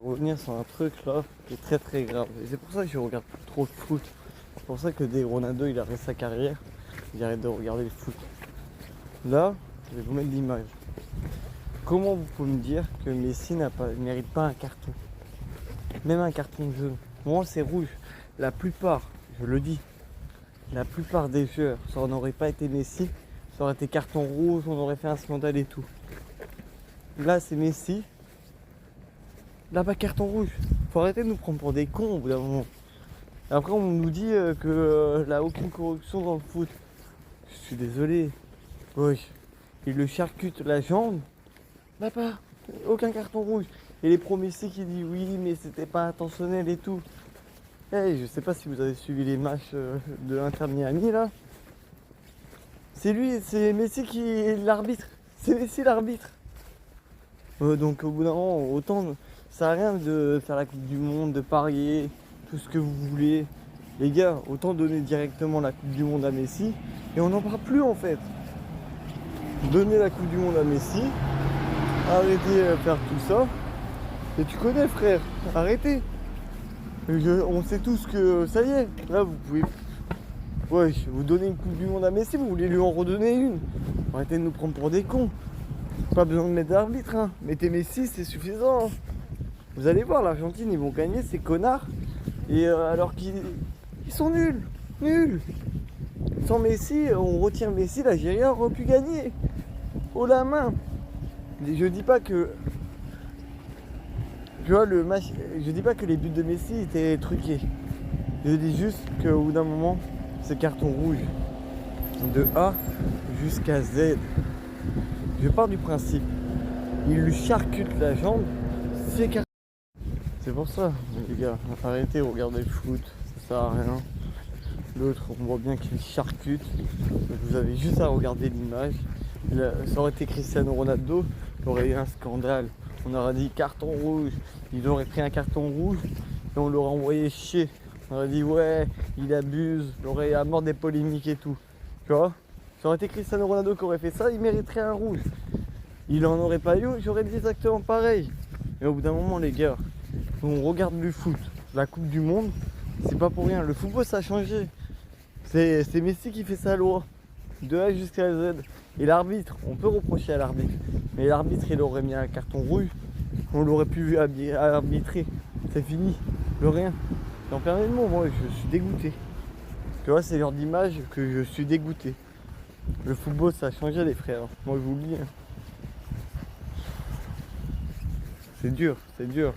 Revenir sur un truc là qui est très très grave. Et c'est pour ça que je regarde plus trop le foot. C'est pour ça que dès Ronaldo il arrête sa carrière, il arrête de regarder le foot. Là, je vais vous mettre l'image. Comment vous pouvez me dire que Messi ne mérite pas un carton? Même un carton jaune. Moi c'est rouge. La plupart, je le dis, la plupart des joueurs, ça n'aurait pas été Messi, ça aurait été carton rouge, on aurait fait un scandale et tout. Là c'est Messi. Là bas carton rouge. Faut arrêter de nous prendre pour des cons au bout d'un moment. Et après on nous dit que là aucune corruption dans le foot. Je suis désolé. Oui. Il le charcute la jambe. Bah pas. Aucun carton rouge. Et les pro Messi qui dit oui mais c'était pas intentionnel et tout. Hey, je sais pas si vous avez suivi les matchs de l'Inter Miami là. C'est lui, c'est Messi qui est l'arbitre. C'est Messi l'arbitre. Donc au bout d'un moment, autant ça sert à rien de faire la Coupe du Monde, de parier, tout ce que vous voulez. Les gars, autant donner directement la Coupe du Monde à Messi et on n'en parle plus en fait. Donner la Coupe du Monde à Messi, arrêtez de faire tout ça. Et tu connais frère, arrêtez. On sait tous que ça y est, là vous pouvez. Ouais, vous donnez une Coupe du Monde à Messi, vous voulez lui en redonner une. Arrêtez de nous prendre pour des cons. Pas besoin de mettre d'arbitre, hein. Mettez Messi, c'est suffisant. Hein. Vous allez voir, l'Argentine, ils vont gagner, ces connards. Et alors qu'ils sont nuls. Nuls. Sans Messi, on retire Messi, l'Algérie aurait pu gagner. Haut la main. Je dis pas que. Tu vois, le match. Je dis pas que les buts de Messi étaient truqués. Je dis juste qu'au bout d'un moment, c'est carton rouge. De A jusqu'à Z. Je pars du principe, il lui charcute la jambe, c'est carton. C'est pour ça, les gars, arrêtez, regardez le foot, ça sert à rien. L'autre, on voit bien qu'il charcute. Vous avez juste à regarder l'image. Ça aurait été Cristiano Ronaldo, il aurait eu un scandale. On aurait dit carton rouge, il aurait pris un carton rouge et on l'aurait envoyé chier. On aurait dit ouais, il abuse, il aurait à mort des polémiques et tout. Tu vois? Ça aurait été Cristiano Ronaldo qui aurait fait ça, il mériterait un rouge. Il en aurait pas eu, j'aurais dit exactement pareil. Et au bout d'un moment, les gars, on regarde le foot, la Coupe du Monde, c'est pas pour rien. Le football, ça a changé. C'est Messi qui fait sa loi, de A jusqu'à Z. Et l'arbitre, on peut reprocher à l'arbitre, mais l'arbitre, il aurait mis un carton rouge, on l'aurait pu arbitrer. C'est fini, plus rien. J'en perds le mot, moi, je suis dégoûté. Tu vois, c'est l'heure d'image que je suis dégoûté. Le football, ça a changé, les frères. Moi, je vous le dis. C'est dur, c'est dur.